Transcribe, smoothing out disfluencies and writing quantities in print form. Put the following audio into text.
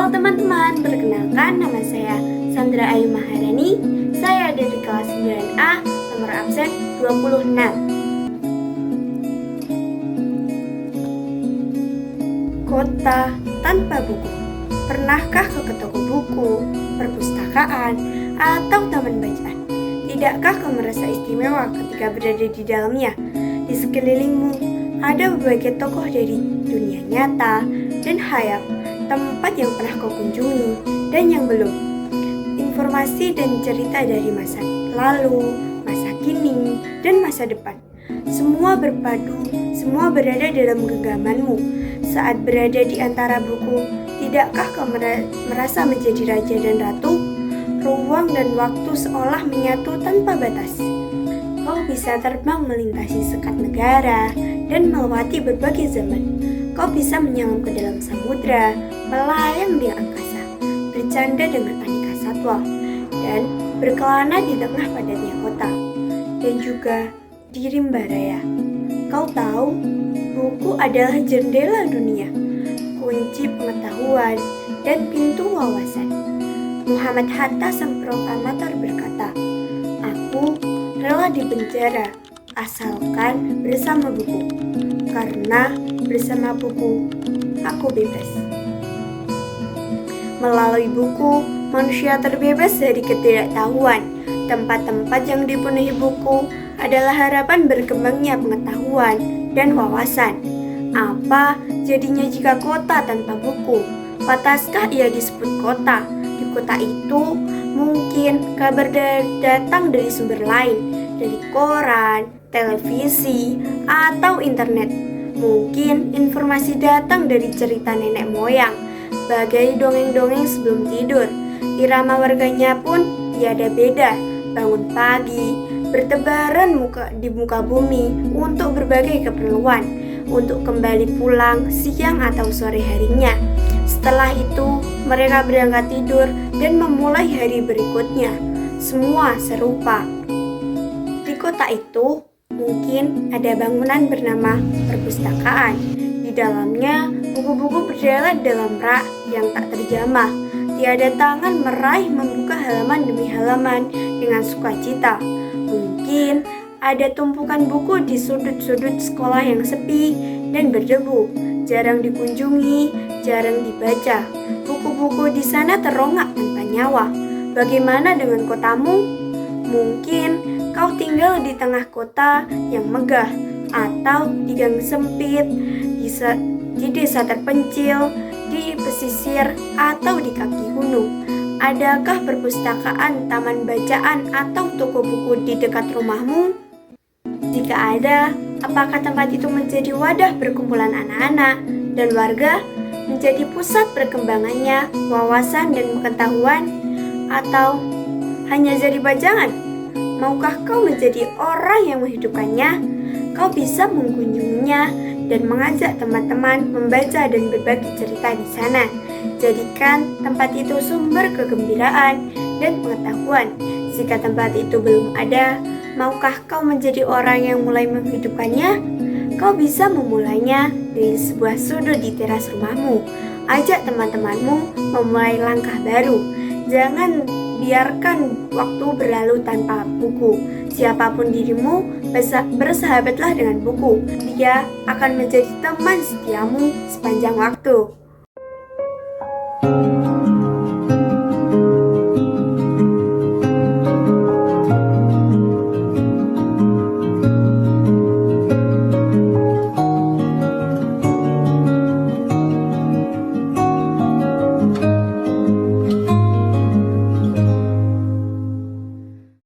Halo teman-teman, perkenalkan nama saya Sandra Ayu Maharani. Saya dari kelas 9A, nomor absen 26. Kota tanpa buku. Pernahkah ke toko buku, perpustakaan, atau taman bacaan? Tidakkah kau merasa istimewa ketika berada di dalamnya? Di sekelilingmu ada berbagai tokoh dari dunia nyata dan hayal, tempat yang pernah kau kunjungi dan yang belum. Informasi dan cerita dari masa lalu, masa kini, dan masa depan. Semua berpadu, semua berada dalam genggamanmu. Saat berada di antara buku, tidakkah kau merasa menjadi raja dan ratu? Ruang dan waktu seolah menyatu tanpa batas. Kau bisa terbang melintasi sekat negara dan melewati berbagai zaman. Kau bisa menyelam ke dalam samudra, melayang di angkasa, bercanda dengan aneka satwa, dan berkelana di tengah padatnya kota, dan juga di rimba raya. Kau tahu, buku adalah jendela dunia, kunci pengetahuan, dan pintu wawasan. Muhammad Hatta sang proklamator berkata, "Aku rela dipenjara asalkan bersama buku, karena bersama buku aku bebas." Melalui buku, manusia terbebas dari ketidaktahuan. Tempat-tempat yang dipenuhi buku adalah harapan berkembangnya pengetahuan dan wawasan. Apa jadinya jika kota tanpa buku? Pantaskah ia disebut kota? Di kota itu mungkin kabar datang dari sumber lain, dari koran, televisi, atau internet. Mungkin informasi datang dari cerita nenek moyang, bagai dongeng-dongeng sebelum tidur. Irama warganya pun tiada beda, bangun pagi, bertebaran di muka bumi untuk berbagai keperluan, untuk kembali pulang siang atau sore harinya. Setelah itu, mereka berangkat tidur dan memulai hari berikutnya. Semua serupa. Di kota itu, mungkin ada bangunan bernama perpustakaan. Di dalamnya, buku-buku berjalan dalam rak yang tak terjamah. Tiada tangan meraih membuka halaman demi halaman dengan sukacita. Mungkin ada tumpukan buku di sudut-sudut sekolah yang sepi dan berdebu, jarang dikunjungi, jarang dibaca. Buku-buku di sana terongak tanpa nyawa. Bagaimana dengan kotamu? Mungkin kau tinggal di tengah kota yang megah, atau di gang sempit, di desa terpencil, di pesisir, atau di kaki gunung. Adakah perpustakaan, taman bacaan, atau toko buku di dekat rumahmu? Jika ada, apakah tempat itu menjadi wadah perkumpulan anak-anak dan warga, menjadi pusat perkembangannya, wawasan dan pengetahuan, atau hanya jadi pajangan? Maukah kau menjadi orang yang menghidupkannya? Kau bisa mengunjunginya dan mengajak teman-teman membaca dan berbagi cerita di sana. Jadikan tempat itu sumber kegembiraan dan pengetahuan. Jika tempat itu belum ada, maukah kau menjadi orang yang mulai menghidupkannya? Kau bisa memulainya dari sebuah sudut di teras rumahmu. Ajak teman-temanmu memulai langkah baru. Jangan biarkan waktu berlalu tanpa buku. Siapapun dirimu, bersahabatlah dengan buku. Dia akan menjadi teman setiamu sepanjang waktu.